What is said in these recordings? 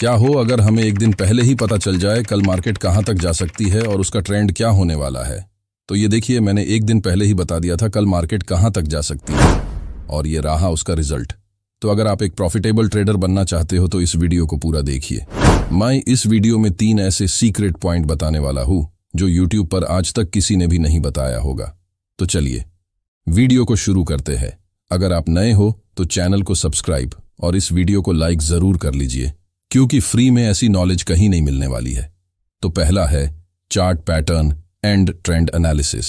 क्या हो अगर हमें एक दिन पहले ही पता चल जाए कल मार्केट कहाँ तक जा सकती है और उसका ट्रेंड क्या होने वाला है। तो ये देखिए, मैंने एक दिन पहले ही बता दिया था कल मार्केट कहाँ तक जा सकती है और ये रहा उसका रिजल्ट। तो अगर आप एक प्रॉफिटेबल ट्रेडर बनना चाहते हो तो इस वीडियो को पूरा देखिए। मैं इस वीडियो में 3 ऐसे सीक्रेट पॉइंट बताने वाला हूँ जो यूट्यूब पर आज तक किसी ने भी नहीं बताया होगा। तो चलिए वीडियो को शुरू करते हैं। अगर आप नए हो तो चैनल को सब्सक्राइब और इस वीडियो को लाइक जरूर कर लीजिए, क्योंकि फ्री में ऐसी नॉलेज कहीं नहीं मिलने वाली है। तो पहला है chart pattern and trend analysis.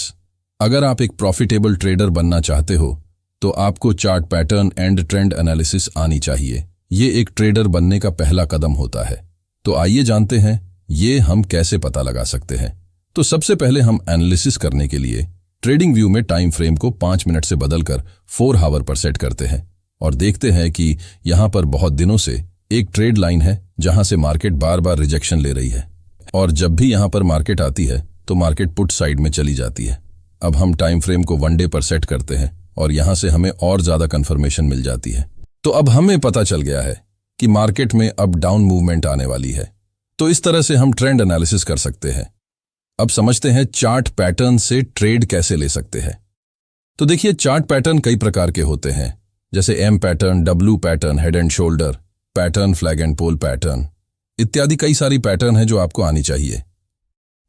अगर आप एक प्रॉफिटेबल ट्रेडर बनना चाहते हो तो आपको chart pattern and trend analysis आनी चाहिए। ये एक ट्रेडर बनने का पहला कदम होता है। तो आइए जानते हैं ये हम कैसे पता लगा सकते हैं। तो सबसे पहले हम एनालिसिस करने के लिए ट्रेडिंग व्यू में टाइम फ्रेम को 5 मिनट से बदलकर 4 आवर पर सेट करते हैं और देखते हैं कि यहां पर बहुत दिनों से एक ट्रेड लाइन है जहां से मार्केट बार बार रिजेक्शन ले रही है और जब भी यहां पर मार्केट आती है तो मार्केट पुट साइड में चली जाती है। अब हम टाइम फ्रेम को 1 डे पर सेट करते हैं और यहां से हमें और ज्यादा कंफर्मेशन मिल जाती है। तो अब हमें पता चल गया है कि मार्केट में अप डाउन मूवमेंट आने वाली है। तो इस तरह से हम ट्रेंड एनालिसिस कर सकते हैं। अब समझते हैं चार्ट पैटर्न से ट्रेड कैसे ले सकते हैं। तो देखिए, चार्ट पैटर्न कई प्रकार के होते हैं, जैसे M pattern, W pattern, head and shoulder pattern, flag and pole pattern इत्यादि कई सारी पैटर्न है जो आपको आनी चाहिए।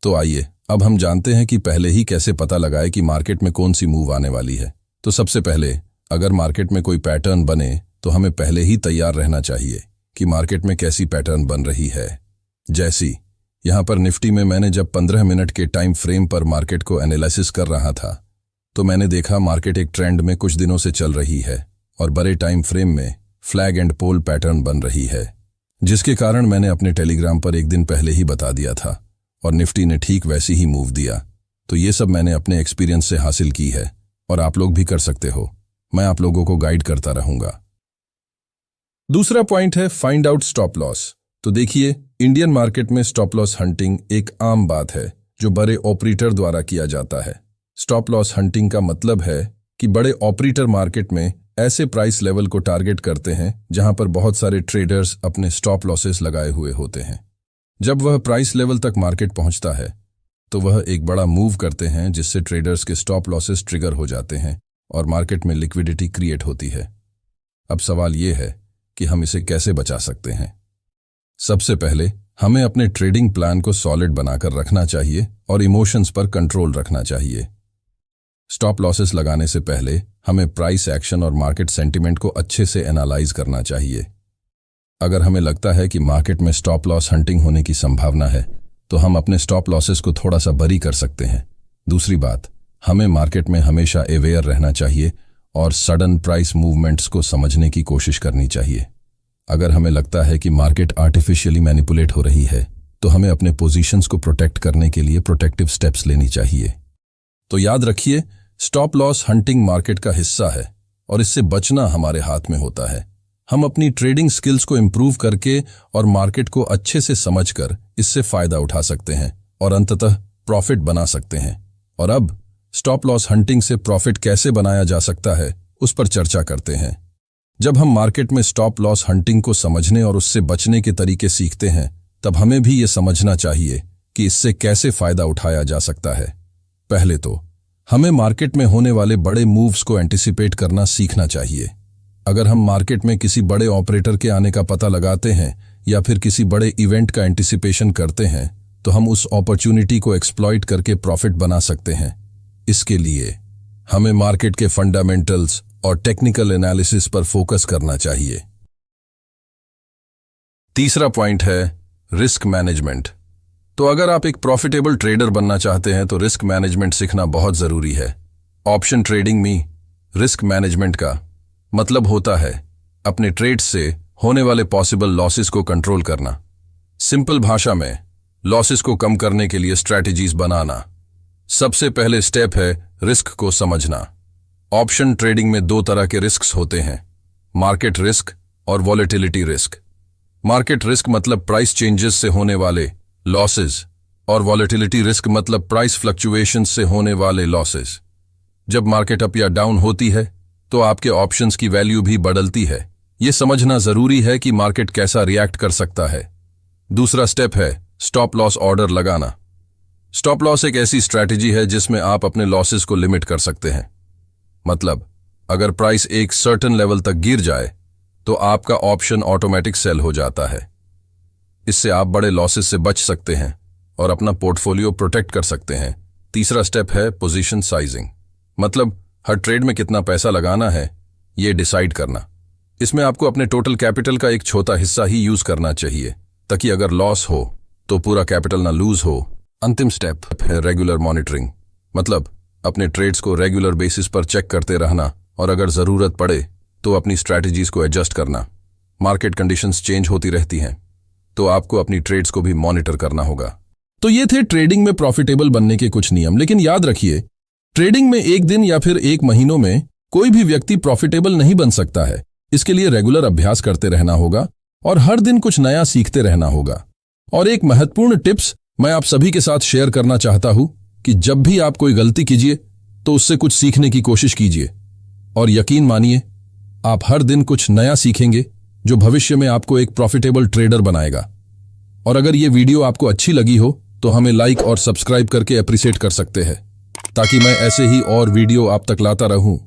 तो आइए अब हम जानते हैं कि पहले ही कैसे पता लगाए कि मार्केट में कौन सी मूव आने वाली है। तो सबसे पहले अगर मार्केट में कोई पैटर्न बने तो हमें पहले ही तैयार रहना चाहिए कि मार्केट में कैसी पैटर्न बन रही है। जैसी यहां पर निफ्टी में मैंने जब 15 मिनट के टाइम फ्रेम पर मार्केट को एनालिसिस कर रहा था तो मैंने देखा मार्केट एक ट्रेंड में कुछ दिनों से चल रही है और बड़े टाइम फ्रेम में फ्लैग एंड पोल पैटर्न बन रही है, जिसके कारण मैंने अपने टेलीग्राम पर एक दिन पहले ही बता दिया था और निफ्टी ने ठीक वैसी ही मूव दिया। तो ये सब मैंने अपने एक्सपीरियंस से हासिल की है और आप लोग भी कर सकते हो। मैं आप लोगों को गाइड करता रहूंगा। दूसरा पॉइंट है फाइंड आउट स्टॉप लॉस। तो देखिए, इंडियन मार्केट में स्टॉप लॉस हंटिंग एक आम बात है जो बड़े ऑपरेटर द्वारा किया जाता है। स्टॉप लॉस हंटिंग का मतलब है कि बड़े ऑपरेटर मार्केट में ऐसे प्राइस लेवल को टारगेट करते हैं जहां पर बहुत सारे ट्रेडर्स अपने स्टॉप लॉसेस लगाए हुए होते हैं। जब वह प्राइस लेवल तक मार्केट पहुंचता है तो वह एक बड़ा मूव करते हैं जिससे ट्रेडर्स के स्टॉप लॉसेस ट्रिगर हो जाते हैं और मार्केट में लिक्विडिटी क्रिएट होती है। अब सवाल यह है कि हम इसे कैसे बचा सकते हैं। सबसे पहले हमें अपने ट्रेडिंग प्लान को सॉलिड बनाकर रखना चाहिए और इमोशंस पर कंट्रोल रखना चाहिए। स्टॉप लॉसेस लगाने से पहले हमें प्राइस एक्शन और मार्केट सेंटिमेंट को अच्छे से एनालाइज करना चाहिए। अगर हमें लगता है कि मार्केट में स्टॉप लॉस हंटिंग होने की संभावना है तो हम अपने स्टॉप लॉसेस को थोड़ा सा बरी कर सकते हैं। दूसरी बात, हमें मार्केट में हमेशा अवेयर रहना चाहिए और सडन प्राइस मूवमेंट्स को समझने की कोशिश करनी चाहिए। अगर हमें लगता है कि मार्केट आर्टिफिशियली मैनिपुलेट हो रही है तो हमें अपने पोजीशंस को प्रोटेक्ट करने के लिए प्रोटेक्टिव स्टेप्स लेनी चाहिए। तो याद रखिए, स्टॉप लॉस हंटिंग मार्केट का हिस्सा है और इससे बचना हमारे हाथ में होता है। हम अपनी ट्रेडिंग स्किल्स को इंप्रूव करके और मार्केट को अच्छे से समझकर इससे फायदा उठा सकते हैं और अंततः प्रॉफिट बना सकते हैं। और अब स्टॉप लॉस हंटिंग से प्रॉफिट कैसे बनाया जा सकता है उस पर चर्चा करते हैं। जब हम मार्केट में स्टॉप लॉस हंटिंग को समझने और उससे बचने के तरीके सीखते हैं तब हमें भी ये समझना चाहिए कि इससे कैसे फायदा उठाया जा सकता है। पहले तो हमें मार्केट में होने वाले बड़े मूव्स को एंटिसिपेट करना सीखना चाहिए। अगर हम मार्केट में किसी बड़े ऑपरेटर के आने का पता लगाते हैं या फिर किसी बड़े इवेंट का एंटिसिपेशन करते हैं तो हम उस अपॉर्चुनिटी को एक्सप्लॉइट करके प्रॉफिट बना सकते हैं। इसके लिए हमें मार्केट के फंडामेंटल्स और टेक्निकल एनालिसिस पर फोकस करना चाहिए। तीसरा पॉइंट है रिस्क मैनेजमेंट। तो अगर आप एक प्रॉफिटेबल ट्रेडर बनना चाहते हैं तो रिस्क मैनेजमेंट सीखना बहुत जरूरी है। ऑप्शन ट्रेडिंग में रिस्क मैनेजमेंट का मतलब होता है अपने ट्रेड्स से होने वाले पॉसिबल लॉसेस को कंट्रोल करना। सिंपल भाषा में लॉसेस को कम करने के लिए स्ट्रैटेजीज बनाना। सबसे पहले स्टेप है रिस्क को समझना। ऑप्शन ट्रेडिंग में 2 तरह के रिस्क्स होते हैं, मार्केट रिस्क और वॉलेटिलिटी रिस्क। मार्केट रिस्क मतलब प्राइस चेंजेस से होने वाले लॉसेस और वॉलेटिलिटी रिस्क मतलब प्राइस फ्लक्चुएशंस से होने वाले लॉसेस। जब मार्केट अप या डाउन होती है तो आपके ऑप्शंस की वैल्यू भी बदलती है। ये समझना जरूरी है कि मार्केट कैसा रिएक्ट कर सकता है दूसरा स्टेप है स्टॉप लॉस ऑर्डर लगाना। स्टॉप लॉस एक ऐसी स्ट्रैटेजी है जिसमें आप अपने लॉसेस को लिमिट कर सकते हैं। मतलब अगर प्राइस एक सर्टेन लेवल तक गिर जाए तो आपका ऑप्शन ऑटोमेटिक सेल हो जाता है। इससे आप बड़े लॉसेस से बच सकते हैं और अपना पोर्टफोलियो प्रोटेक्ट कर सकते हैं। तीसरा स्टेप है पोजीशन साइजिंग। मतलब हर ट्रेड में कितना पैसा लगाना है ये डिसाइड करना। इसमें आपको अपने टोटल कैपिटल का एक छोटा हिस्सा ही यूज करना चाहिए ताकि अगर लॉस हो तो पूरा कैपिटल ना लूज हो। अंतिम स्टेप है रेगुलर मॉनिटरिंग। मतलब अपने ट्रेड्स को रेगुलर बेसिस पर चेक करते रहना और अगर जरूरत पड़े तो अपनी स्ट्रैटेजीज को एडजस्ट करना। मार्केट कंडीशंस चेंज होती रहती हैं तो आपको अपनी ट्रेड्स को भी मॉनिटर करना होगा। तो ये थे ट्रेडिंग में प्रॉफिटेबल बनने के कुछ नियम। लेकिन याद रखिए, ट्रेडिंग में एक दिन या फिर एक महीनों में कोई भी व्यक्ति प्रॉफिटेबल नहीं बन सकता है। इसके लिए रेगुलर अभ्यास करते रहना होगा और हर दिन कुछ नया सीखते रहना होगा। और एक महत्वपूर्ण टिप्स मैं आप सभी के साथ शेयर करना चाहता हूं कि जब भी आप कोई गलती कीजिए तो उससे कुछ सीखने की कोशिश कीजिए और यकीन मानिए आप हर दिन कुछ नया सीखेंगे जो भविष्य में आपको एक प्रॉफिटेबल ट्रेडर बनाएगा। और अगर ये वीडियो आपको अच्छी लगी हो तो हमें लाइक और सब्सक्राइब करके अप्रिशिएट कर सकते हैं ताकि मैं ऐसे ही और वीडियो आप तक लाता रहूं।